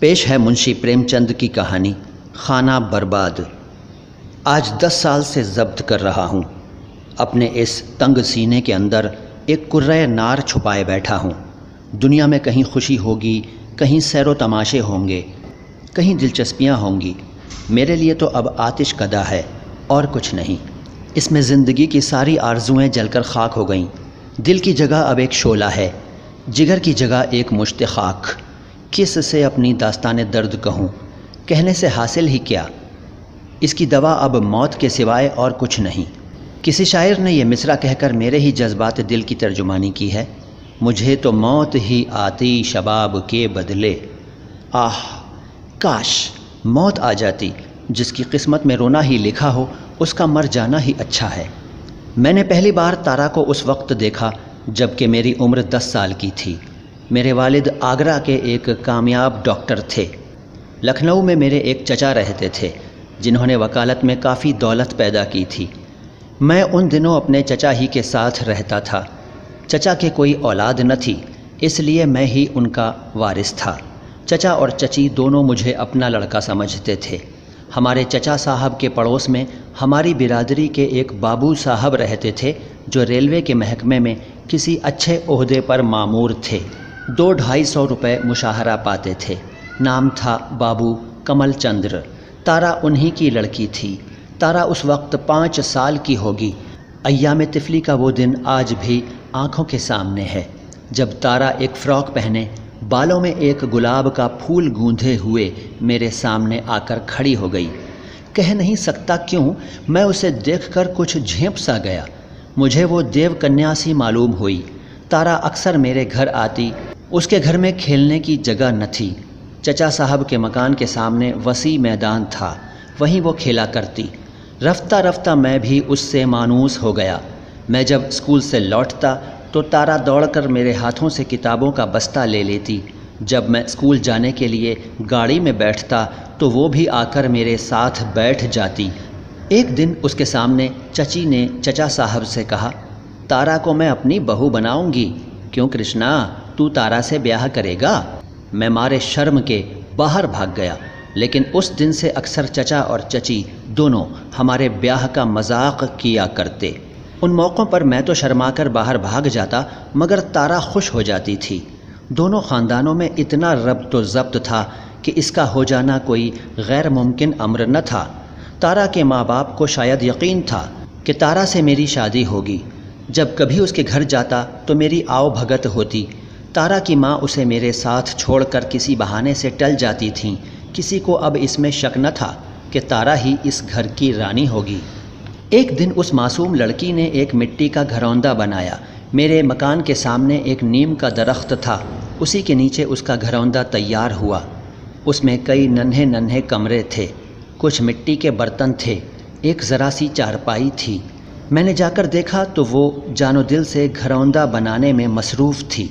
پیش ہے منشی پریم چند کی کہانی خانہ برباد۔ آج 10 سال سے ضبط کر رہا ہوں۔ اپنے اس تنگ سینے کے اندر ایک کرۂ نار چھپائے بیٹھا ہوں۔ دنیا میں کہیں خوشی ہوگی، کہیں سیر و تماشے ہوں گے، کہیں دلچسپیاں ہوں گی۔ میرے لیے تو اب آتش کدہ ہے اور کچھ نہیں۔ اس میں زندگی کی ساری آرزوئیں جل کر خاک ہو گئیں۔ دل کی جگہ اب ایک شعلہ ہے، جگر کی جگہ ایک مشت خاک۔ کس سے اپنی داستان درد کہوں؟ کہنے سے حاصل ہی کیا؟ اس کی دوا اب موت کے سوائے اور کچھ نہیں۔ کسی شاعر نے یہ مصرع کہہ کر میرے ہی جذبات دل کی ترجمانی کی ہے: مجھے تو موت ہی آتی شباب کے بدلے۔ آہ کاش موت آ جاتی۔ جس کی قسمت میں رونا ہی لکھا ہو اس کا مر جانا ہی اچھا ہے۔ میں نے پہلی بار تارا کو اس وقت دیکھا جب کہ میری عمر 10 سال کی تھی۔ میرے والد آگرہ کے ایک کامیاب ڈاکٹر تھے۔ لکھنؤ میں میرے ایک چچا رہتے تھے جنہوں نے وکالت میں کافی دولت پیدا کی تھی۔ میں ان دنوں اپنے چچا ہی کے ساتھ رہتا تھا۔ چچا کے کوئی اولاد نہ تھی، اس لیے میں ہی ان کا وارث تھا۔ چچا اور چچی دونوں مجھے اپنا لڑکا سمجھتے تھے۔ ہمارے چچا صاحب کے پڑوس میں ہماری برادری کے ایک بابو صاحب رہتے تھے جو ریلوے کے محکمے میں کسی اچھے عہدے پر مامور تھے۔ 200-250 روپے مشاہرہ پاتے تھے۔ نام تھا بابو کمل چندر۔ تارا انہی کی لڑکی تھی۔ تارا اس وقت 5 سال کی ہوگی۔ ایام طفلی کا وہ دن آج بھی آنکھوں کے سامنے ہے جب تارا ایک فراک پہنے، بالوں میں ایک گلاب کا پھول گوندھے ہوئے میرے سامنے آ کر کھڑی ہو گئی۔ کہہ نہیں سکتا کیوں میں اسے دیکھ کر کچھ جھینپ سا گیا۔ مجھے وہ دیو کنیا سی معلوم ہوئی۔ تارا اکثر میرے گھر آتی۔ اس کے گھر میں کھیلنے کی جگہ نہ تھی۔ چچا صاحب کے مکان کے سامنے وسیع میدان تھا، وہیں وہ کھیلا کرتی۔ رفتہ رفتہ میں بھی اس سے مانوس ہو گیا۔ میں جب اسکول سے لوٹتا تو تارا دوڑ کر میرے ہاتھوں سے کتابوں کا بستہ لے لیتی۔ جب میں اسکول جانے کے لیے گاڑی میں بیٹھتا تو وہ بھی آ کر میرے ساتھ بیٹھ جاتی۔ ایک دن اس کے سامنے چچی نے چچا صاحب سے کہا: تارا کو میں اپنی بہو بناؤں گی۔ کیوں کرشنا، تو تارا سے بیاہ کرے گا؟ میں مارے شرم کے باہر بھاگ گیا، لیکن اس دن سے اکثر چچا اور چچی دونوں ہمارے بیاہ کا مذاق کیا کرتے۔ ان موقعوں پر میں تو شرما کر باہر بھاگ جاتا، مگر تارا خوش ہو جاتی تھی۔ دونوں خاندانوں میں اتنا ربط و ضبط تھا کہ اس کا ہو جانا کوئی غیر ممکن امر نہ تھا۔ تارا کے ماں باپ کو شاید یقین تھا کہ تارا سے میری شادی ہوگی۔ جب کبھی اس کے گھر جاتا تو میری آؤ بھگت ہوتی۔ تارا کی ماں اسے میرے ساتھ چھوڑ کر کسی بہانے سے ٹل جاتی تھیں۔ کسی کو اب اس میں شک نہ تھا کہ تارا ہی اس گھر کی رانی ہوگی۔ ایک دن اس معصوم لڑکی نے ایک مٹی کا گھروندہ بنایا۔ میرے مکان کے سامنے ایک نیم کا درخت تھا، اسی کے نیچے اس کا گھروندہ تیار ہوا۔ اس میں کئی ننھے ننھے کمرے تھے، کچھ مٹی کے برتن تھے، ایک ذرا سی چارپائی تھی۔ میں نے جا کر دیکھا تو وہ جان و دل سے گھروندہ بنانے میں مصروف تھی۔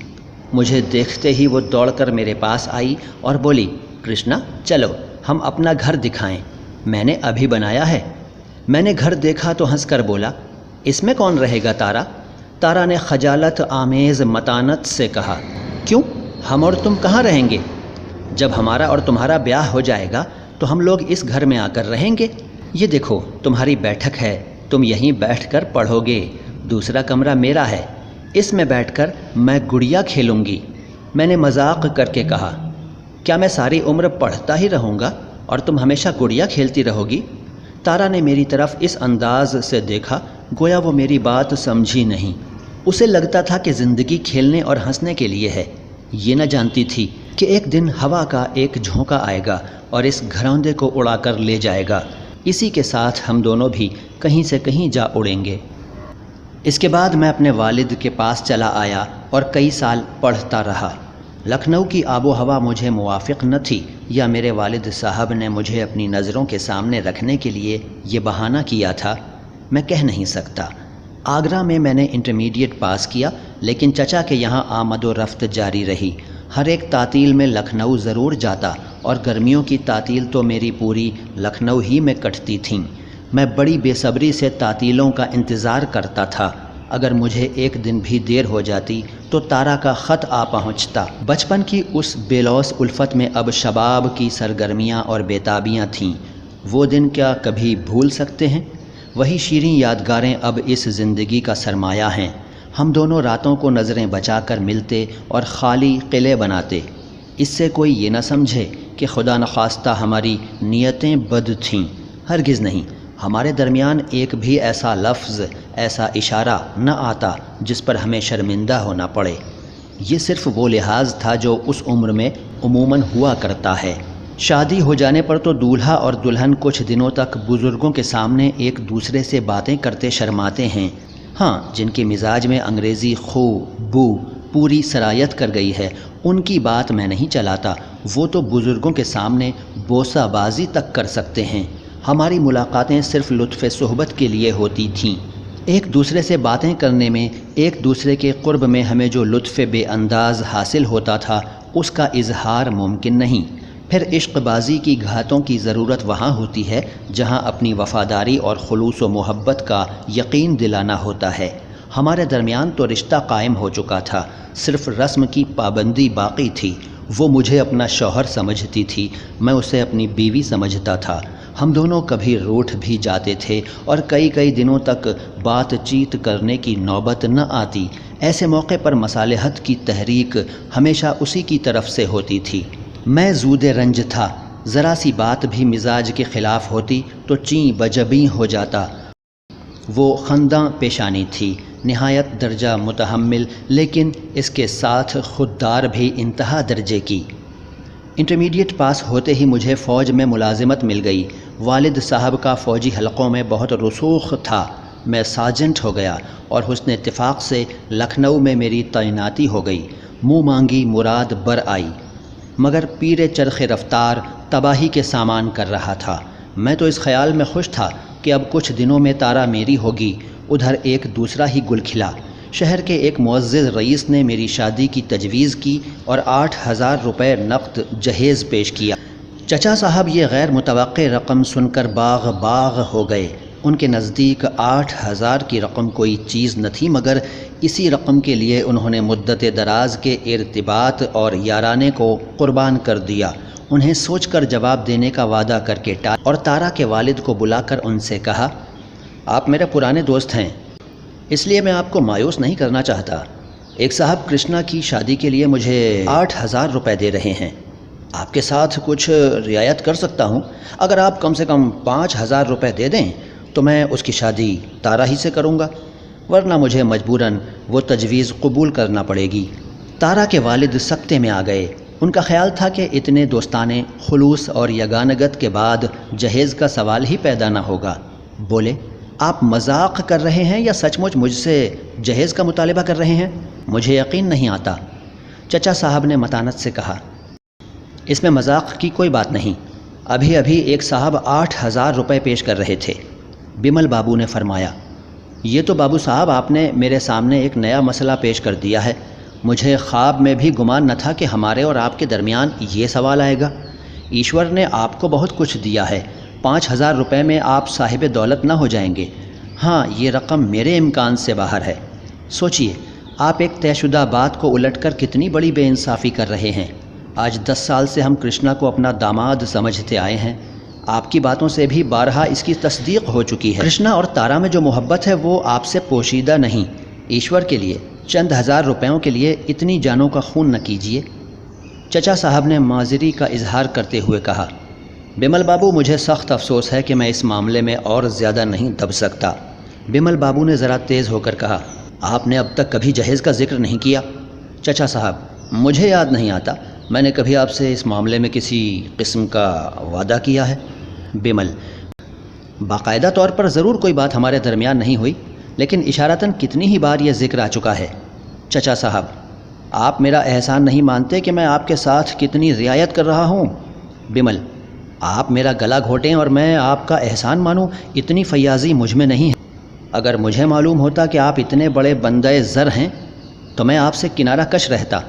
مجھے دیکھتے ہی وہ دوڑ کر میرے پاس آئی اور بولی: کرشنا چلو ہم اپنا گھر دکھائیں، میں نے ابھی بنایا ہے۔ میں نے گھر دیکھا تو ہنس کر بولا: اس میں کون رہے گا تارا؟ تارا نے خجالت آمیز متانت سے کہا: کیوں، ہم اور تم کہاں رہیں گے؟ جب ہمارا اور تمہارا بیاہ ہو جائے گا تو ہم لوگ اس گھر میں آ کر رہیں گے۔ یہ دیکھو تمہاری بیٹھک ہے، تم یہیں بیٹھ کر پڑھو گے۔ دوسرا کمرہ میرا ہے، اس میں بیٹھ کر میں گڑیا کھیلوں گی۔ میں نے مذاق کر کے کہا: کیا میں ساری عمر پڑھتا ہی رہوں گا اور تم ہمیشہ گڑیا کھیلتی رہو گی؟ تارا نے میری طرف اس انداز سے دیکھا گویا وہ میری بات سمجھی نہیں۔ اسے لگتا تھا کہ زندگی کھیلنے اور ہنسنے کے لیے ہے۔ یہ نہ جانتی تھی کہ ایک دن ہوا کا ایک جھونکا آئے گا اور اس گھروندے کو اڑا کر لے جائے گا۔ اسی کے ساتھ ہم دونوں بھی کہیں سے کہیں جا اڑیں گے۔ اس کے بعد میں اپنے والد کے پاس چلا آیا اور کئی سال پڑھتا رہا۔ لکھنؤ کی آب و ہوا مجھے موافق نہ تھی، یا میرے والد صاحب نے مجھے اپنی نظروں کے سامنے رکھنے کے لیے یہ بہانہ کیا تھا، میں کہہ نہیں سکتا۔ آگرہ میں نے انٹرمیڈیٹ پاس کیا، لیکن چچا کے یہاں آمد و رفت جاری رہی۔ ہر ایک تعطیل میں لکھنؤ ضرور جاتا، اور گرمیوں کی تعطیل تو میری پوری لکھنؤ ہی میں کٹتی تھیں۔ میں بڑی بے صبری سے تعطیلوں کا انتظار کرتا تھا۔ اگر مجھے ایک دن بھی دیر ہو جاتی تو تارا کا خط آ پہنچتا۔ بچپن کی اس بے لوث الفت میں اب شباب کی سرگرمیاں اور بیتابیاں تھیں۔ وہ دن کیا کبھی بھول سکتے ہیں؟ وہی شیریں یادگاریں اب اس زندگی کا سرمایہ ہیں۔ ہم دونوں راتوں کو نظریں بچا کر ملتے اور خالی قلعے بناتے۔ اس سے کوئی یہ نہ سمجھے کہ خدا نخواستہ ہماری نیتیں بد تھیں، ہرگز نہیں۔ ہمارے درمیان ایک بھی ایسا لفظ، ایسا اشارہ نہ آتا جس پر ہمیں شرمندہ ہونا پڑے۔ یہ صرف وہ لحاظ تھا جو اس عمر میں عموماً ہوا کرتا ہے۔ شادی ہو جانے پر تو دولہا اور دلہن کچھ دنوں تک بزرگوں کے سامنے ایک دوسرے سے باتیں کرتے شرماتے ہیں۔ ہاں، جن کے مزاج میں انگریزی خو بو پوری سرایت کر گئی ہے، ان کی بات میں نہیں چلاتا۔ وہ تو بزرگوں کے سامنے بوسہ بازی تک کر سکتے ہیں۔ ہماری ملاقاتیں صرف لطف صحبت کے لیے ہوتی تھیں۔ ایک دوسرے سے باتیں کرنے میں، ایک دوسرے کے قرب میں ہمیں جو لطف بے انداز حاصل ہوتا تھا، اس کا اظہار ممکن نہیں۔ پھر عشق بازی کی گھاتوں کی ضرورت وہاں ہوتی ہے جہاں اپنی وفاداری اور خلوص و محبت کا یقین دلانا ہوتا ہے۔ ہمارے درمیان تو رشتہ قائم ہو چکا تھا، صرف رسم کی پابندی باقی تھی۔ وہ مجھے اپنا شوہر سمجھتی تھی، میں اسے اپنی بیوی سمجھتا تھا۔ ہم دونوں کبھی روٹھ بھی جاتے تھے اور کئی دنوں تک بات چیت کرنے کی نوبت نہ آتی۔ ایسے موقع پر مصالحت کی تحریک ہمیشہ اسی کی طرف سے ہوتی تھی۔ میں زود رنج تھا، ذرا سی بات بھی مزاج کے خلاف ہوتی تو چیں بجبیں ہو جاتا۔ وہ خنداں پیشانی تھی، نہایت درجہ متحمل، لیکن اس کے ساتھ خوددار بھی انتہا درجے کی۔ انٹرمیڈیٹ پاس ہوتے ہی مجھے فوج میں ملازمت مل گئی۔ والد صاحب کا فوجی حلقوں میں بہت رسوخ تھا۔ میں سارجنٹ ہو گیا اور حسن اتفاق سے لکھنؤ میں میری تعیناتی ہو گئی۔ منہ مانگی مراد بر آئی، مگر پیر چرخ رفتار تباہی کے سامان کر رہا تھا۔ میں تو اس خیال میں خوش تھا کہ اب کچھ دنوں میں تارا میری ہوگی۔ ادھر ایک دوسرا ہی گل کھلا۔ شہر کے ایک معزز رئیس نے میری شادی کی تجویز کی اور 8,000 روپے نقد جہیز پیش کیا۔ چچا صاحب یہ غیر متوقع رقم سن کر باغ ہو گئے۔ ان کے نزدیک 8,000 کی رقم کوئی چیز نہ تھی، مگر اسی رقم کے لیے انہوں نے مدت دراز کے ارتباط اور یارانے کو قربان کر دیا۔ انہیں سوچ کر جواب دینے کا وعدہ کر کے ٹالا اور تارا کے والد کو بلا کر ان سے کہا، آپ میرے پرانے دوست ہیں، اس لیے میں آپ کو مایوس نہیں کرنا چاہتا۔ ایک صاحب کرشنا کی شادی کے لیے مجھے 8,000 روپے دے رہے ہیں۔ آپ کے ساتھ کچھ رعایت کر سکتا ہوں۔ اگر آپ کم سے کم 5,000 روپے دے دیں تو میں اس کی شادی تارا ہی سے کروں گا، ورنہ مجھے مجبوراً وہ تجویز قبول کرنا پڑے گی۔ تارا کے والد سکتے میں آ گئے۔ ان کا خیال تھا کہ اتنے دوستانے خلوص اور یگانگت کے بعد جہیز کا سوال ہی پیدا نہ ہوگا۔ بولے، آپ مذاق کر رہے ہیں یا سچ مچ مجھ سے جہیز کا مطالبہ کر رہے ہیں؟ مجھے یقین نہیں آتا۔ چچا صاحب نے متانت سے کہا، اس میں مذاق کی کوئی بات نہیں۔ ابھی ایک صاحب 8,000 روپے پیش کر رہے تھے۔ بمل بابو نے فرمایا، یہ تو بابو صاحب آپ نے میرے سامنے ایک نیا مسئلہ پیش کر دیا ہے۔ مجھے خواب میں بھی گمان نہ تھا کہ ہمارے اور آپ کے درمیان یہ سوال آئے گا۔ ایشور نے آپ کو بہت کچھ دیا ہے، 5,000 روپے میں آپ صاحب دولت نہ ہو جائیں گے۔ ہاں، یہ رقم میرے امکان سے باہر ہے۔ سوچئے، آپ ایک طے شدہ بات کو الٹ کر کتنی بڑی بے انصافی کر رہے ہیں۔ آج 10 سال سے ہم کرشنا کو اپنا داماد سمجھتے آئے ہیں۔ آپ کی باتوں سے بھی بارہا اس کی تصدیق ہو چکی ہے۔ کرشنا اور تارا میں جو محبت ہے وہ آپ سے پوشیدہ نہیں۔ ایشور کے لیے چند ہزار روپیوں کے لیے اتنی جانوں کا خون نہ کیجیے۔ چچا صاحب نے معذری کا اظہار کرتے ہوئے کہا، بمل بابو، مجھے سخت افسوس ہے کہ میں اس معاملے میں اور زیادہ نہیں دب سکتا۔ بمل بابو نے ذرا تیز ہو کر کہا، آپ نے اب تک کبھی جہیز کا ذکر نہیں کیا۔ چچا صاحب، مجھے یاد نہیں آتا میں نے کبھی آپ سے اس معاملے میں کسی قسم کا وعدہ کیا ہے۔ بمل، باقاعدہ طور پر ضرور کوئی بات ہمارے درمیان نہیں ہوئی، لیکن اشارتاً کتنی ہی بار یہ ذکر آ چکا ہے۔ چچا صاحب، آپ میرا احسان نہیں مانتے کہ میں آپ کے ساتھ کتنی رعایت کر رہا ہوں۔ بمل، آپ میرا گلا گھوٹیں اور میں آپ کا احسان مانوں، اتنی فیاضی مجھ میں نہیں ہے۔ اگر مجھے معلوم ہوتا کہ آپ اتنے بڑے بندہ زر ہیں تو میں آپ سے کنارہ کش رہتا۔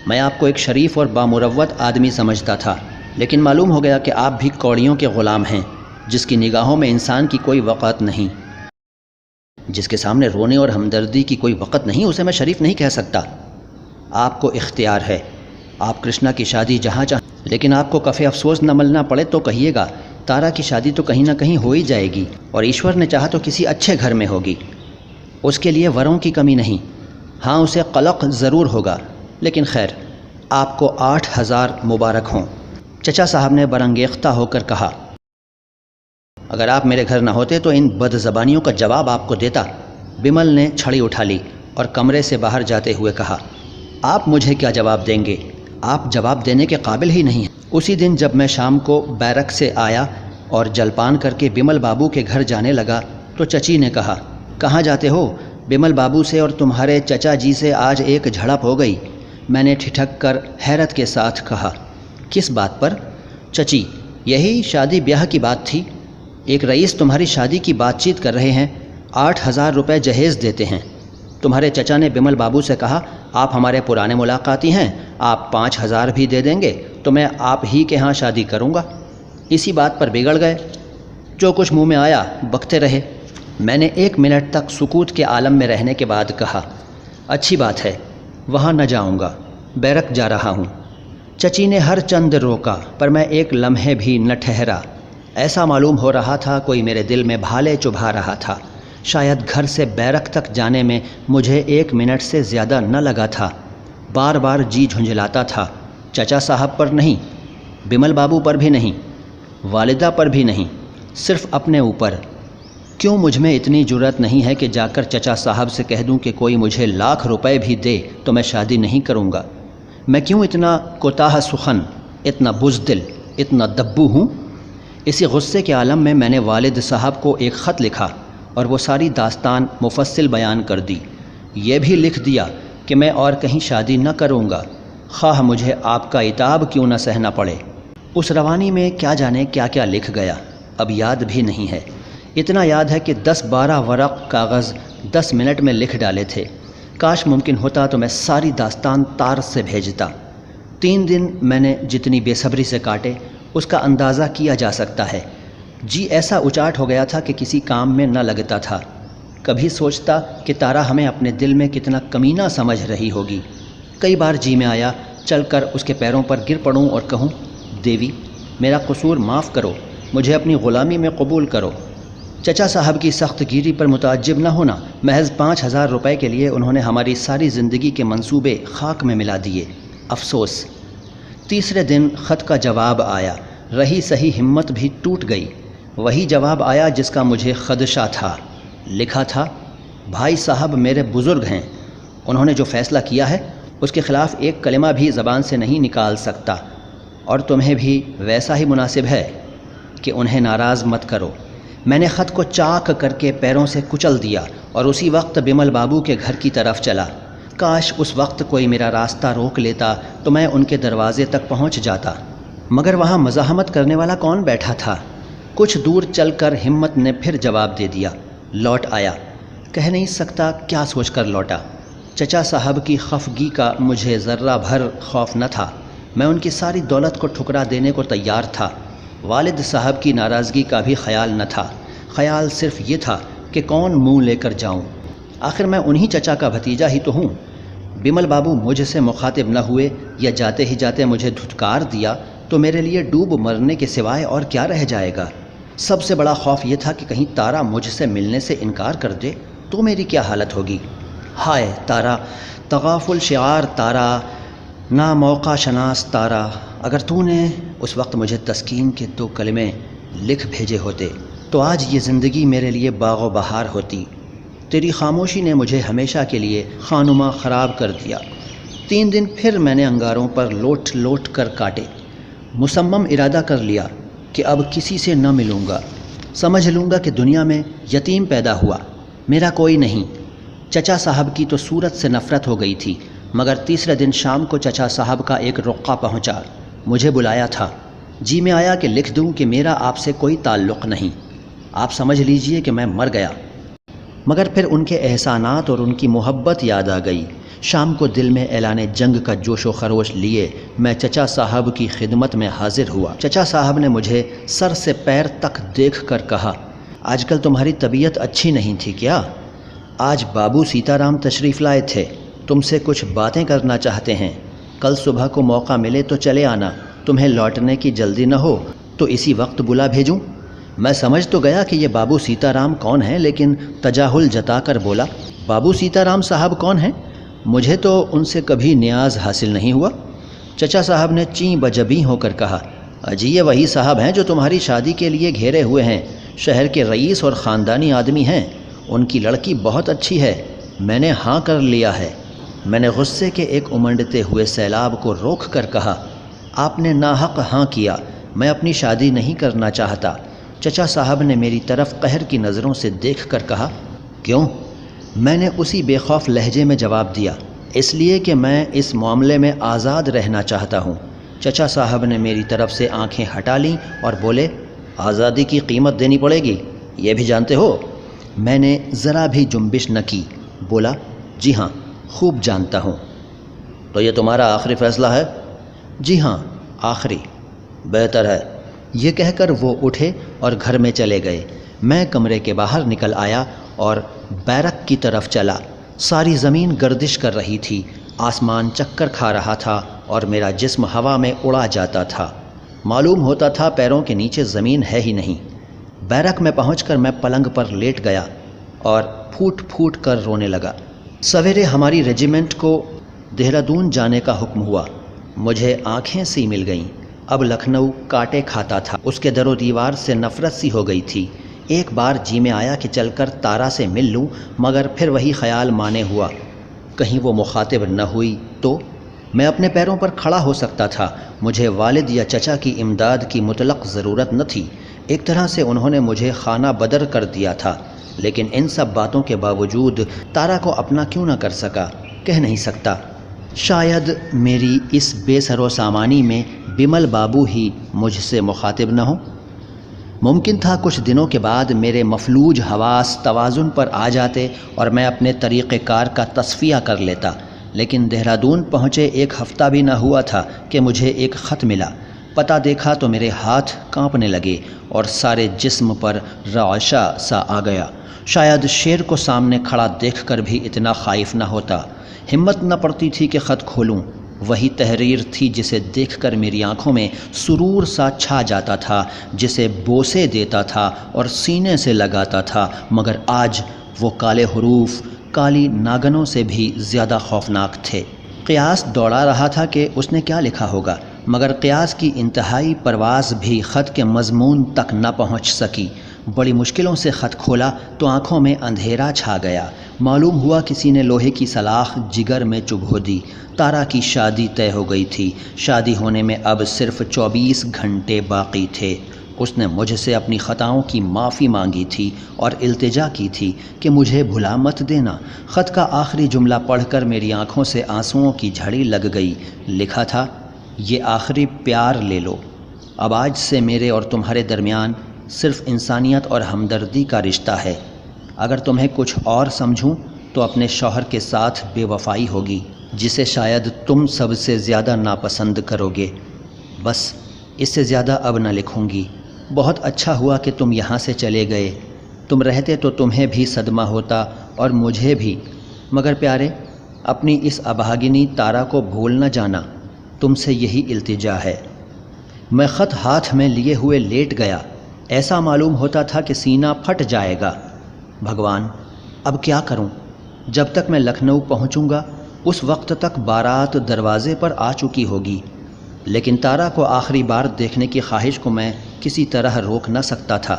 میں آپ کو ایک شریف اور بامروت آدمی سمجھتا تھا، لیکن معلوم ہو گیا کہ آپ بھی کوڑیوں کے غلام ہیں، جس کی نگاہوں میں انسان کی کوئی وقعت نہیں۔ جس کے سامنے رونے اور ہمدردی کی کوئی وقت نہیں اسے میں شریف نہیں کہہ سکتا۔ آپ کو اختیار ہے، آپ کرشنا کی شادی جہاں چاہیں، لیکن آپ کو کفِ افسوس نہ ملنا پڑے تو کہیے گا۔ تارا کی شادی تو کہیں نہ کہیں ہو ہی جائے گی، اور ایشور نے چاہا تو کسی اچھے گھر میں ہوگی۔ اس کے لیے وروں کی کمی نہیں، ہاں اسے قلق ضرور ہوگا، لیکن خیر، آپ کو 8000 مبارک ہوں۔ چچا صاحب نے برانگیختہ ہو کر کہا، اگر آپ میرے گھر نہ ہوتے تو ان بد زبانیوں کا جواب آپ کو دیتا۔ بمل نے چھڑی اٹھا لی اور کمرے سے باہر جاتے ہوئے کہا، آپ مجھے کیا جواب دیں گے؟ آپ جواب دینے کے قابل ہی نہیں ہیں۔ اسی دن جب میں شام کو بیرک سے آیا اور جلپان کر کے بمل بابو کے گھر جانے لگا تو چچی نے کہا، کہاں جاتے ہو؟ بمل بابو سے اور تمہارے چچا جی سے آج ایک جھڑپ ہو گئی۔ میں نے ٹھٹک کر حیرت کے ساتھ کہا، کس بات پر؟ چچی، یہی شادی بیاہ کی بات تھی۔ ایک رئیس تمہاری شادی کی بات چیت کر رہے ہیں، 8000 روپے جہیز دیتے ہیں۔ تمہارے چچا نے بمل بابو سے کہا، آپ ہمارے پرانے ملاقاتی ہیں، آپ 5000 بھی دے دیں گے تو میں آپ ہی کے ہاں شادی کروں گا۔ اسی بات پر بگڑ گئے، جو کچھ منہ میں آیا بکتے رہے۔ میں نے 1 منٹ تک سکوت کے عالم میں رہنے کے بعد کہا، اچھی بات ہے، وہاں نہ جاؤں گا، بیرک جا رہا ہوں۔ چچی نے ہر چند روکا پر میں ایک لمحے بھی نہ ٹھہرا۔ ایسا معلوم ہو رہا تھا کوئی میرے دل میں بھالے چبھا رہا تھا۔ شاید گھر سے بیرک تک جانے میں مجھے 1 منٹ سے زیادہ نہ لگا تھا۔ بار بار جی جھنجھلاتا تھا، چچا صاحب پر نہیں، بمل بابو پر بھی نہیں، والدہ پر بھی نہیں، صرف اپنے اوپر۔ کیوں مجھ میں اتنی جرأت نہیں ہے کہ جا کر چچا صاحب سے کہہ دوں کہ کوئی مجھے 1,00,000 روپے بھی دے تو میں شادی نہیں کروں گا؟ میں کیوں اتنا کوتاہ سخن، اتنا بزدل، اتنا دبو ہوں؟ اسی غصے کے عالم میں میں نے والد صاحب کو ایک خط لکھا اور وہ ساری داستان مفصل بیان کر دی۔ یہ بھی لکھ دیا کہ میں اور کہیں شادی نہ کروں گا، خواہ مجھے آپ کا عتاب کیوں نہ سہنا پڑے۔ اس روانی میں کیا جانے کیا کیا لکھ گیا، اب یاد بھی نہیں ہے۔ اتنا یاد ہے کہ 10-12 ورق کاغذ 10 منٹ میں لکھ ڈالے تھے۔ کاش ممکن ہوتا تو میں ساری داستان تار سے بھیجتا۔ 3 دن میں نے جتنی بے صبری سے کاٹے اس کا اندازہ کیا جا سکتا ہے۔ جی ایسا اچاٹ ہو گیا تھا کہ کسی کام میں نہ لگتا تھا۔ کبھی سوچتا کہ تارا ہمیں اپنے دل میں کتنا کمینہ سمجھ رہی ہوگی۔ کئی بار جی میں آیا چل کر اس کے پیروں پر گر پڑوں اور کہوں، دیوی میرا قصور معاف کرو، مجھے اپنی غلامی میں قبول کرو۔ چچا صاحب کی سخت گیری پر متعجب نہ ہونا، محض 5000 روپے کے لیے انہوں نے ہماری ساری زندگی کے منصوبے خاک میں ملا دیے۔ افسوس۔ تیسرے دن خط کا جواب آیا، رہی سہی ہمت بھی ٹوٹ گئی۔ وہی جواب آیا جس کا مجھے خدشہ تھا۔ لکھا تھا، بھائی صاحب میرے بزرگ ہیں، انہوں نے جو فیصلہ کیا ہے اس کے خلاف ایک کلمہ بھی زبان سے نہیں نکال سکتا، اور تمہیں بھی ویسا ہی مناسب ہے کہ انہیں ناراض مت کرو۔ میں نے خط کو چاک کر کے پیروں سے کچل دیا اور اسی وقت بمل بابو کے گھر کی طرف چلا۔ کاش اس وقت کوئی میرا راستہ روک لیتا تو میں ان کے دروازے تک پہنچ جاتا، مگر وہاں مزاحمت کرنے والا کون بیٹھا تھا؟ کچھ دور چل کر ہمت نے پھر جواب دے دیا، لوٹ آیا۔ کہہ نہیں سکتا کیا سوچ کر لوٹا۔ چچا صاحب کی خفگی کا مجھے ذرہ بھر خوف نہ تھا، میں ان کی ساری دولت کو ٹھکرا دینے کو تیار تھا۔ والد صاحب کی ناراضگی کا بھی خیال نہ تھا، خیال صرف یہ تھا کہ کون منہ لے کر جاؤں، آخر میں انہی چچا کا بھتیجا ہی تو ہوں۔ بمل بابو مجھ سے مخاطب نہ ہوئے یا جاتے ہی جاتے مجھے دھتکار دیا تو میرے لیے ڈوب مرنے کے سوائے اور کیا رہ جائے گا؟ سب سے بڑا خوف یہ تھا کہ کہیں تارا مجھ سے ملنے سے انکار کر دے تو میری کیا حالت ہوگی؟ ہائے تارا، تغافل شعار تارا، نا موقع شناس تارا، اگر تو نے اس وقت مجھے تسکین کے 2 کلمے لکھ بھیجے ہوتے تو آج یہ زندگی میرے لیے باغ و بہار ہوتی۔ تیری خاموشی نے مجھے ہمیشہ کے لیے خانمہ خراب کر دیا۔ 3 دن پھر میں نے انگاروں پر لوٹ لوٹ کر کاٹے۔ مصمم ارادہ کر لیا کہ اب کسی سے نہ ملوں گا، سمجھ لوں گا کہ دنیا میں یتیم پیدا ہوا، میرا کوئی نہیں۔ چچا صاحب کی تو صورت سے نفرت ہو گئی تھی، مگر تیسرے دن شام کو چچا صاحب کا ایک رقہ پہنچا، مجھے بلایا تھا۔ جی میں آیا کہ لکھ دوں کہ میرا آپ سے کوئی تعلق نہیں، آپ سمجھ لیجئے کہ میں مر گیا۔ مگر پھر ان کے احسانات اور ان کی محبت یاد آ گئی۔ شام کو دل میں اعلان جنگ کا جوش و خروش لیے میں چچا صاحب کی خدمت میں حاضر ہوا۔ چچا صاحب نے مجھے سر سے پیر تک دیکھ کر کہا، آج کل تمہاری طبیعت اچھی نہیں تھی کیا؟ آج بابو سیتا رام تشریف لائے تھے، تم سے کچھ باتیں کرنا چاہتے ہیں۔ کل صبح کو موقع ملے تو چلے آنا، تمہیں لوٹنے کی جلدی نہ ہو تو اسی وقت بلا بھیجوں۔ میں سمجھ تو گیا کہ یہ بابو سیتا رام کون ہیں، لیکن تجاہل جتا کر بولا، بابو سیتا رام صاحب کون ہیں؟ مجھے تو ان سے کبھی نیاز حاصل نہیں ہوا۔ چچا صاحب نے چیں بجبیں ہو کر کہا، اجی یہ وہی صاحب ہیں جو تمہاری شادی کے لیے گھیرے ہوئے ہیں، شہر کے رئیس اور خاندانی آدمی ہیں، ان کی لڑکی بہت اچھی ہے، میں نے ہاں کر لیا ہے۔ میں نے غصے کے ایک امنڈتے ہوئے سیلاب کو روک کر کہا، آپ نے ناحق ہاں کیا، میں اپنی شادی نہیں کرنا چاہتا۔ چچا صاحب نے میری طرف قہر کی نظروں سے دیکھ کر کہا، کیوں؟ میں نے اسی بے خوف لہجے میں جواب دیا، اس لیے کہ میں اس معاملے میں آزاد رہنا چاہتا ہوں۔ چچا صاحب نے میری طرف سے آنکھیں ہٹا لیں اور بولے، آزادی کی قیمت دینی پڑے گی، یہ بھی جانتے ہو؟ میں نے ذرا بھی جنبش نہ کی، بولا، جی ہاں، خوب جانتا ہوں۔ تو یہ تمہارا آخری فیصلہ ہے؟ جی ہاں، آخری۔ بہتر ہے۔ یہ کہہ کر وہ اٹھے اور گھر میں چلے گئے۔ میں کمرے کے باہر نکل آیا اور بیرک کی طرف چلا۔ ساری زمین گردش کر رہی تھی، آسمان چکر کھا رہا تھا اور میرا جسم ہوا میں اڑا جاتا تھا۔ معلوم ہوتا تھا پیروں کے نیچے زمین ہے ہی نہیں۔ بیرک میں پہنچ کر میں پلنگ پر لیٹ گیا اور پھوٹ پھوٹ کر رونے لگا۔ سویرے ہماری ریجیمنٹ کو دہرادون جانے کا حکم ہوا۔ مجھے آنکھیں سی مل گئیں۔ اب لکھنؤ کاٹے کھاتا تھا، اس کے در و دیوار سے نفرت سی ہو گئی تھی۔ ایک بار جی میں آیا کہ چل کر تارا سے مل لوں، مگر پھر وہی خیال مانے ہوا، کہیں وہ مخاطب نہ ہوئی تو؟ میں اپنے پیروں پر کھڑا ہو سکتا تھا، مجھے والد یا چچا کی امداد کی مطلق ضرورت نہ تھی۔ ایک طرح سے انہوں نے مجھے خانہ بدر کر دیا تھا، لیکن ان سب باتوں کے باوجود تارا کو اپنا کیوں نہ کر سکا، کہہ نہیں سکتا۔ شاید میری اس بے سر و سامانی میں بمل بابو ہی مجھ سے مخاطب نہ ہوں۔ ممکن تھا کچھ دنوں کے بعد میرے مفلوج حواس توازن پر آ جاتے اور میں اپنے طریقہ کار کا تصفیہ کر لیتا، لیکن دہرادون پہنچے ایک ہفتہ بھی نہ ہوا تھا کہ مجھے ایک خط ملا۔ پتہ دیکھا تو میرے ہاتھ کانپنے لگے اور سارے جسم پر رعشہ سا آ گیا۔ شاید شیر کو سامنے کھڑا دیکھ کر بھی اتنا خائف نہ ہوتا۔ ہمت نہ پڑتی تھی کہ خط کھولوں۔ وہی تحریر تھی جسے دیکھ کر میری آنکھوں میں سرور سا چھا جاتا تھا، جسے بوسے دیتا تھا اور سینے سے لگاتا تھا، مگر آج وہ کالے حروف کالی ناگنوں سے بھی زیادہ خوفناک تھے۔ قیاس دوڑا رہا تھا کہ اس نے کیا لکھا ہوگا، مگر قیاس کی انتہائی پرواز بھی خط کے مضمون تک نہ پہنچ سکی۔ بڑی مشکلوں سے خط کھولا تو آنکھوں میں اندھیرا چھا گیا۔ معلوم ہوا کسی نے لوہے کی سلاخ جگر میں چبھو دی۔ تارا کی شادی طے ہو گئی تھی، شادی ہونے میں اب صرف 24 گھنٹے باقی تھے۔ اس نے مجھ سے اپنی خطاؤں کی معافی مانگی تھی اور التجا کی تھی کہ مجھے بھلا مت دینا۔ خط کا آخری جملہ پڑھ کر میری آنکھوں سے آنسوؤں کی جھڑی لگ گئی۔ لکھا تھا، یہ آخری پیار لے لو، اب آج سے میرے اور تمہارے درمیان صرف انسانیت اور ہمدردی کا رشتہ ہے۔ اگر تمہیں کچھ اور سمجھوں تو اپنے شوہر کے ساتھ بے وفائی ہوگی، جسے شاید تم سب سے زیادہ ناپسند کرو گے۔ بس اس سے زیادہ اب نہ لکھوں گی۔ بہت اچھا ہوا کہ تم یہاں سے چلے گئے، تم رہتے تو تمہیں بھی صدمہ ہوتا اور مجھے بھی، مگر پیارے، اپنی اس ابھاگنی تارا کو بھول نہ جانا، تم سے یہی التجا ہے۔ میں خط ہاتھ میں لیے ہوئے لیٹ گیا، ایسا معلوم ہوتا تھا کہ سینہ پھٹ جائے گا۔ بھگوان، اب کیا کروں؟ جب تک میں لکھنؤ پہنچوں گا اس وقت تک بارات دروازے پر آ چکی ہوگی، لیکن تارا کو آخری بار دیکھنے کی خواہش کو میں کسی طرح روک نہ سکتا تھا۔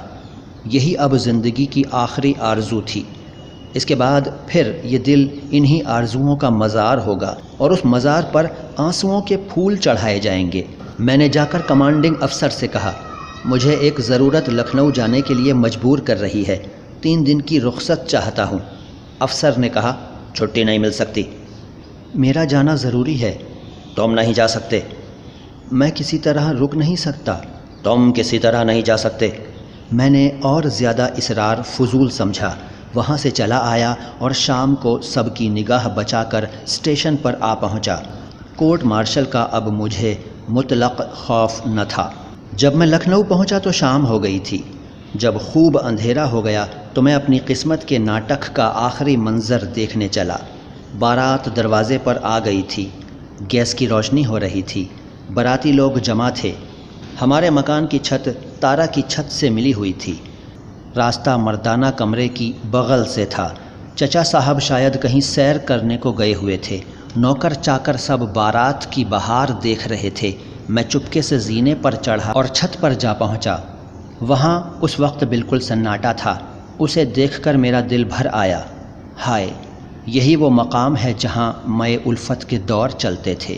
یہی اب زندگی کی آخری آرزو تھی۔ اس کے بعد پھر یہ دل انہی آرزوؤں کا مزار ہوگا اور اس مزار پر آنسوؤں کے پھول چڑھائے جائیں گے۔ میں نے جا کر کمانڈنگ افسر سے کہا، مجھے ایک ضرورت لکھنؤ جانے کے لیے مجبور کر رہی ہے، 3 دن کی رخصت چاہتا ہوں۔ افسر نے کہا، چھٹی نہیں مل سکتی۔ میرا جانا ضروری ہے۔ تم نہیں جا سکتے۔ میں کسی طرح رک نہیں سکتا۔ تم کسی طرح نہیں جا سکتے۔ میں نے اور زیادہ اصرار فضول سمجھا، وہاں سے چلا آیا اور شام کو سب کی نگاہ بچا کر اسٹیشن پر آ پہنچا۔ کورٹ مارشل کا اب مجھے مطلق خوف نہ تھا۔ جب میں لکھنؤ پہنچا تو شام ہو گئی تھی۔ جب خوب اندھیرا ہو گیا تو میں اپنی قسمت کے ناٹک کا آخری منظر دیکھنے چلا۔ بارات دروازے پر آ گئی تھی، گیس کی روشنی ہو رہی تھی، باراتی لوگ جمع تھے۔ ہمارے مکان کی چھت تارا کی چھت سے ملی ہوئی تھی۔ راستہ مردانہ کمرے کی بغل سے تھا۔ چچا صاحب شاید کہیں سیر کرنے کو گئے ہوئے تھے۔ نوکر چاکر سب بارات کی بہار دیکھ رہے تھے۔ میں چپکے سے زینے پر چڑھا اور چھت پر جا پہنچا۔ وہاں اس وقت بالکل سناٹا تھا۔ اسے دیکھ کر میرا دل بھر آیا۔ ہائے، یہی وہ مقام ہے جہاں مے الفت کے دور چلتے تھے۔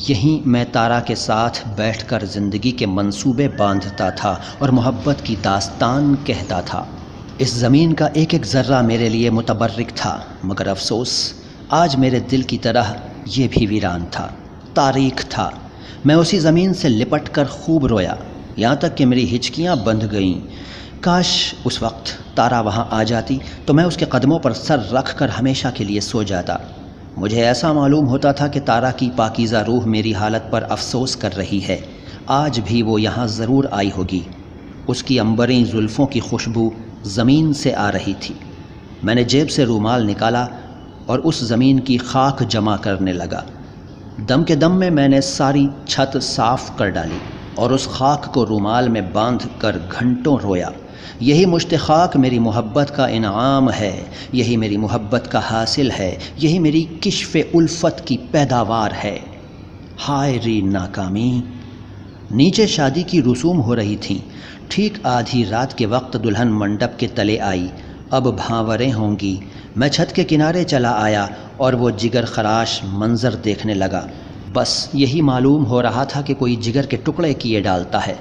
یہیں میں تارا کے ساتھ بیٹھ کر زندگی کے منصوبے باندھتا تھا اور محبت کی داستان کہتا تھا۔ اس زمین کا ایک ایک ذرہ میرے لیے متبرک تھا، مگر افسوس آج میرے دل کی طرح یہ بھی ویران تھا، تاریک تھا۔ میں اسی زمین سے لپٹ کر خوب رویا، یہاں تک کہ میری ہچکیاں بندھ گئیں۔ کاش اس وقت تارا وہاں آ جاتی تو میں اس کے قدموں پر سر رکھ کر ہمیشہ کے لیے سو جاتا۔ مجھے ایسا معلوم ہوتا تھا کہ تارا کی پاکیزہ روح میری حالت پر افسوس کر رہی ہے۔ آج بھی وہ یہاں ضرور آئی ہوگی۔ اس کی عنبرین زلفوں کی خوشبو زمین سے آ رہی تھی۔ میں نے جیب سے رومال نکالا اور اس زمین کی خاک جمع کرنے لگا۔ دم کے دم میں نے ساری چھت صاف کر ڈالی اور اس خاک کو رومال میں باندھ کر گھنٹوں رویا۔ یہی مشت خاک میری محبت کا انعام ہے، یہی میری محبت کا حاصل ہے، یہی میری کشف الفت کی پیداوار ہے۔ ہائے ری ناکامی! نیچے شادی کی رسوم ہو رہی تھیں۔ ٹھیک آدھی رات کے وقت دلہن منڈپ کے تلے آئی۔ اب بھانوریں ہوں گی۔ میں چھت کے کنارے چلا آیا اور وہ جگر خراش منظر دیکھنے لگا۔ بس یہی معلوم ہو رہا تھا کہ کوئی جگر کے ٹکڑے کیے ڈالتا ہے۔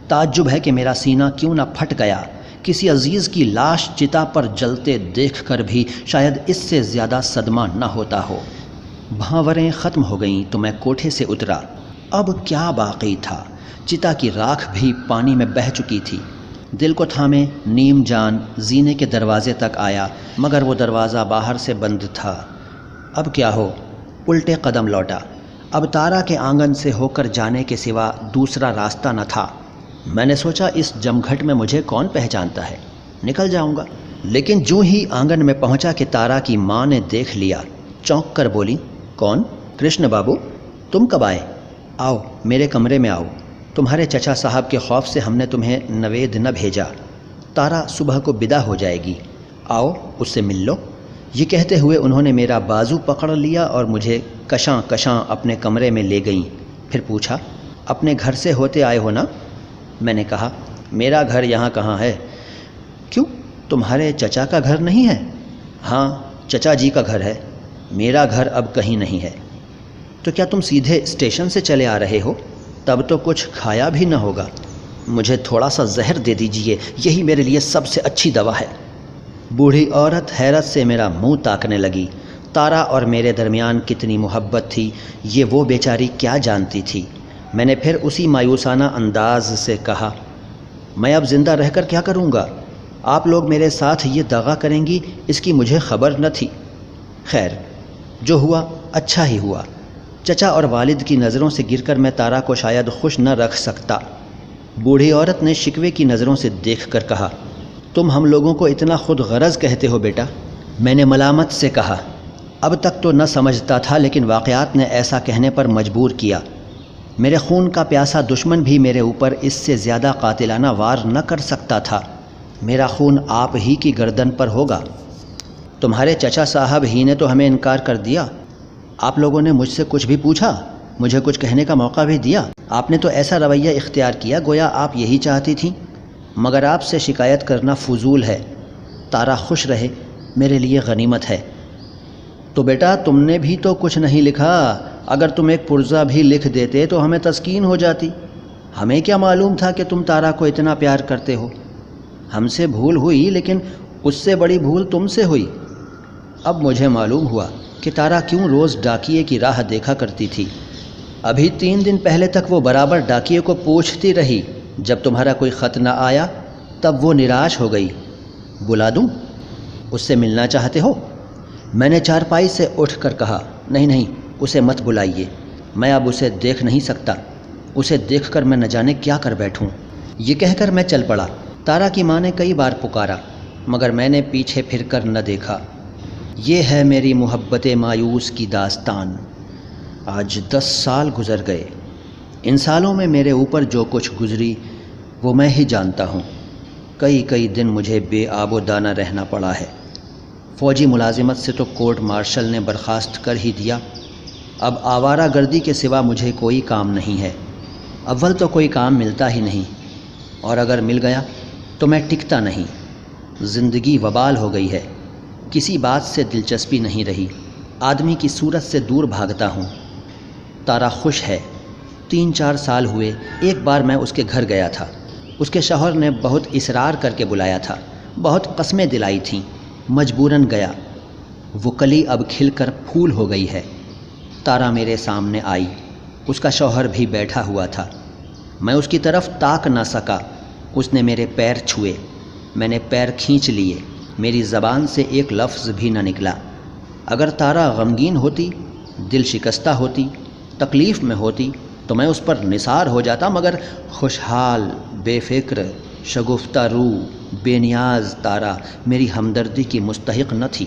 تعجب ہے کہ میرا سینہ کیوں نہ پھٹ گیا۔ کسی عزیز کی لاش چتا پر جلتے دیکھ کر بھی شاید اس سے زیادہ صدمہ نہ ہوتا ہو۔ بھانوریں ختم ہو گئیں تو میں کوٹھے سے اترا۔ اب کیا باقی تھا؟ چتا کی راکھ بھی پانی میں بہہ چکی تھی۔ دل کو تھامے نیم جان زینے کے دروازے تک آیا، مگر وہ دروازہ باہر سے بند تھا۔ اب کیا ہو؟ الٹے قدم لوٹا۔ اب تارا کے آنگن سے ہو کر جانے کے سوا دوسرا راستہ نہ تھا۔ میں نے سوچا اس جمگھٹ میں مجھے کون پہچانتا ہے، نکل جاؤں گا۔ لیکن جو ہی آنگن میں پہنچا کہ تارا کی ماں نے دیکھ لیا، چونک کر بولی، کون؟ کرشن بابو، تم کب آئے؟ آؤ میرے کمرے میں آؤ، تمہارے چچا صاحب کے خوف سے ہم نے تمہیں نوید نہ بھیجا۔ تارا صبح کو بدا ہو جائے گی، آؤ اس سے مل لو۔ یہ کہتے ہوئے انہوں نے میرا بازو پکڑ لیا اور مجھے کشاں کشاں اپنے کمرے میں لے گئیں۔ پھر پوچھا، اپنے گھر سے ہوتے آئے ہو نا؟ میں نے کہا، میرا گھر یہاں کہاں ہے؟ کیوں، تمہارے چچا کا گھر نہیں ہے؟ ہاں، چچا جی کا گھر ہے، میرا گھر اب کہیں نہیں ہے۔ تو کیا تم سیدھے اسٹیشن سے چلے آ رہے ہو؟ تب تو کچھ کھایا بھی نہ ہوگا۔ مجھے تھوڑا سا زہر دے دیجئے، یہی میرے لیے سب سے اچھی دوا ہے۔ بوڑھی عورت حیرت سے میرا منہ تاکنے لگی۔ تارا اور میرے درمیان کتنی محبت تھی، یہ وہ بیچاری کیا جانتی تھی۔ میں نے پھر اسی مایوسانہ انداز سے کہا، میں اب زندہ رہ کر کیا کروں گا؟ آپ لوگ میرے ساتھ یہ دغا کریں گی، اس کی مجھے خبر نہ تھی۔ خیر، جو ہوا اچھا ہی ہوا۔ چچا اور والد کی نظروں سے گر کر میں تارا کو شاید خوش نہ رکھ سکتا۔ بوڑھی عورت نے شکوے کی نظروں سے دیکھ کر کہا، تم ہم لوگوں کو اتنا خود غرض کہتے ہو بیٹا؟ میں نے ملامت سے کہا، اب تک تو نہ سمجھتا تھا، لیکن واقعات نے ایسا کہنے پر مجبور کیا۔ میرے خون کا پیاسا دشمن بھی میرے اوپر اس سے زیادہ قاتلانہ وار نہ کر سکتا تھا۔ میرا خون آپ ہی کی گردن پر ہوگا۔ تمہارے چچا صاحب ہی نے تو ہمیں انکار کر دیا۔ آپ لوگوں نے مجھ سے کچھ بھی پوچھا، مجھے کچھ کہنے کا موقع بھی دیا؟ آپ نے تو ایسا رویہ اختیار کیا گویا آپ یہی چاہتی تھیں، مگر آپ سے شکایت کرنا فضول ہے۔ تارا خوش رہے میرے لیے غنیمت ہے۔ تو بیٹا تم نے بھی تو کچھ نہیں لکھا، اگر تم ایک پرزہ بھی لکھ دیتے تو ہمیں تسکین ہو جاتی۔ ہمیں کیا معلوم تھا کہ تم تارا کو اتنا پیار کرتے ہو؟ ہم سے بھول ہوئی، لیکن اس سے بڑی بھول تم سے ہوئی۔ اب مجھے معلوم ہوا کہ تارا کیوں روز ڈاکیے کی راہ دیکھا کرتی تھی۔ ابھی 3 دن پہلے تک وہ برابر ڈاکیے کو پوچھتی رہی، جب تمہارا کوئی خط نہ آیا تب وہ نراش ہو گئی۔ بلا دوں؟ اس سے ملنا چاہتے ہو؟ میں نے چارپائی سے اٹھ کر کہا، نہیں نہیں، اسے مت بلائیے، میں اب اسے دیکھ نہیں سکتا، اسے دیکھ کر میں نہ جانے کیا کر بیٹھوں۔ یہ کہہ کر میں چل پڑا۔ تارا کی ماں نے کئی بار پکارا مگر میں نے پیچھے پھر کر نہ دیکھا۔ یہ ہے میری محبت مایوس کی داستان۔ آج 10 سال گزر گئے۔ ان سالوں میں میرے اوپر جو کچھ گزری وہ میں ہی جانتا ہوں۔ کئی دن مجھے بے آب و دانہ رہنا پڑا ہے۔ فوجی ملازمت سے تو کورٹ مارشل نے برخاست کر ہی دیا۔ اب آوارہ گردی کے سوا مجھے کوئی کام نہیں ہے۔ اول تو کوئی کام ملتا ہی نہیں، اور اگر مل گیا تو میں ٹکتا نہیں۔ زندگی وبال ہو گئی ہے، کسی بات سے دلچسپی نہیں رہی، آدمی کی صورت سے دور بھاگتا ہوں۔ تارا خوش ہے۔ 3-4 سال ہوئے، ایک بار میں اس کے گھر گیا تھا۔ اس کے شوہر نے بہت اصرار کر کے بلایا تھا، بہت قسمیں دلائی تھیں، مجبوراً گیا۔ وہ کلی اب کھل کر پھول ہو گئی ہے۔ تارا میرے سامنے آئی، اس کا شوہر بھی بیٹھا ہوا تھا۔ میں اس کی طرف تاک نہ سکا۔ اس نے میرے پیر چھوئے، میں نے پیر کھینچ لیے، میری زبان سے ایک لفظ بھی نہ نکلا۔ اگر تارا غمگین ہوتی، دل شکستہ ہوتی، تکلیف میں ہوتی تو میں اس پر نثار ہو جاتا، مگر خوشحال، بے فکر، شگفتہ روح، بے نیاز تارا میری ہمدردی کی مستحق نہ تھی۔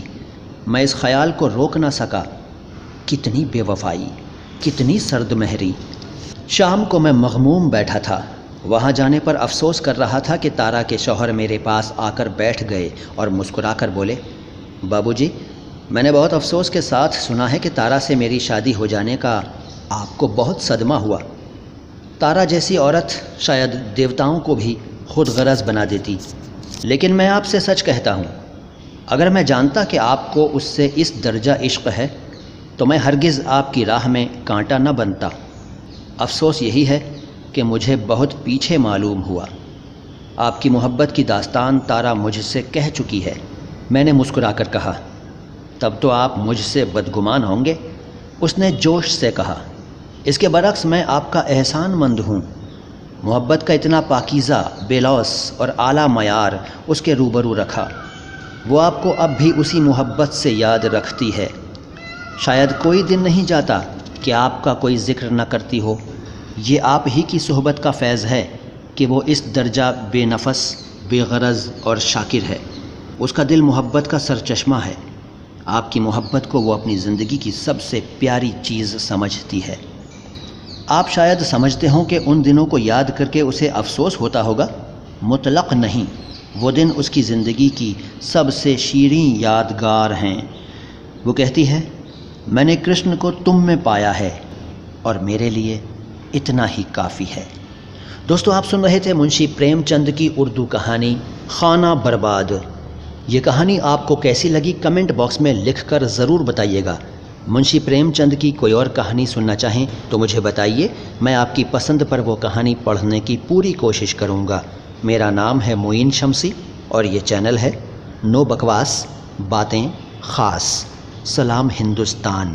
میں اس خیال کو روک نہ سکا۔ کتنی بے وفائی، کتنی سرد مہری۔ شام کو میں مغموم بیٹھا تھا۔ وہاں جانے پر افسوس کر رہا تھا کہ تارا کے شوہر میرے پاس آ کر بیٹھ گئے اور مسکرا کر بولے، بابو جی، میں نے بہت افسوس کے ساتھ سنا ہے کہ تارا سے میری شادی ہو جانے کا آپ کو بہت صدمہ ہوا۔ تارا جیسی عورت شاید دیوتاؤں کو بھی خود غرض بنا دیتی، لیکن میں آپ سے سچ کہتا ہوں، اگر میں جانتا کہ آپ کو اس سے اس درجہ عشق ہے تو میں ہرگز آپ کی راہ میں کانٹا نہ بنتا۔ افسوس یہی ہے کہ مجھے بہت پیچھے معلوم ہوا۔ آپ کی محبت کی داستان تارا مجھ سے کہہ چکی ہے۔ میں نے مسکرا کر کہا، تب تو آپ مجھ سے بدگمان ہوں گے۔ اس نے جوش سے کہا، اس کے برعکس میں آپ کا احسان مند ہوں۔ محبت کا اتنا پاکیزہ، بے لوث اور اعلیٰ معیار اس کے روبرو رکھا۔ وہ آپ کو اب بھی اسی محبت سے یاد رکھتی ہے۔ شاید کوئی دن نہیں جاتا کہ آپ کا کوئی ذکر نہ کرتی ہو۔ یہ آپ ہی کی صحبت کا فیض ہے کہ وہ اس درجہ بے نفس، بے غرض اور شاکر ہے۔ اس کا دل محبت کا سرچشمہ ہے۔ آپ کی محبت کو وہ اپنی زندگی کی سب سے پیاری چیز سمجھتی ہے۔ آپ شاید سمجھتے ہوں کہ ان دنوں کو یاد کر کے اسے افسوس ہوتا ہوگا۔ مطلق نہیں، وہ دن اس کی زندگی کی سب سے شیریں یادگار ہیں۔ وہ کہتی ہے، میں نے کرشن کو تم میں پایا ہے اور میرے لیے اتنا ہی کافی ہے۔ دوستو، آپ سن رہے تھے منشی پریم چند کی اردو کہانی خانہ برباد۔ یہ کہانی آپ کو کیسی لگی کمنٹ باکس میں لکھ کر ضرور بتائیے گا۔ منشی پریم چند کی کوئی اور کہانی سننا چاہیں تو مجھے بتائیے، میں آپ کی پسند پر وہ کہانی پڑھنے کی پوری کوشش کروں گا۔ میرا نام ہے معین شمسی اور یہ چینل ہے نو بکواس باتیں خاص۔ سلام ہندوستان۔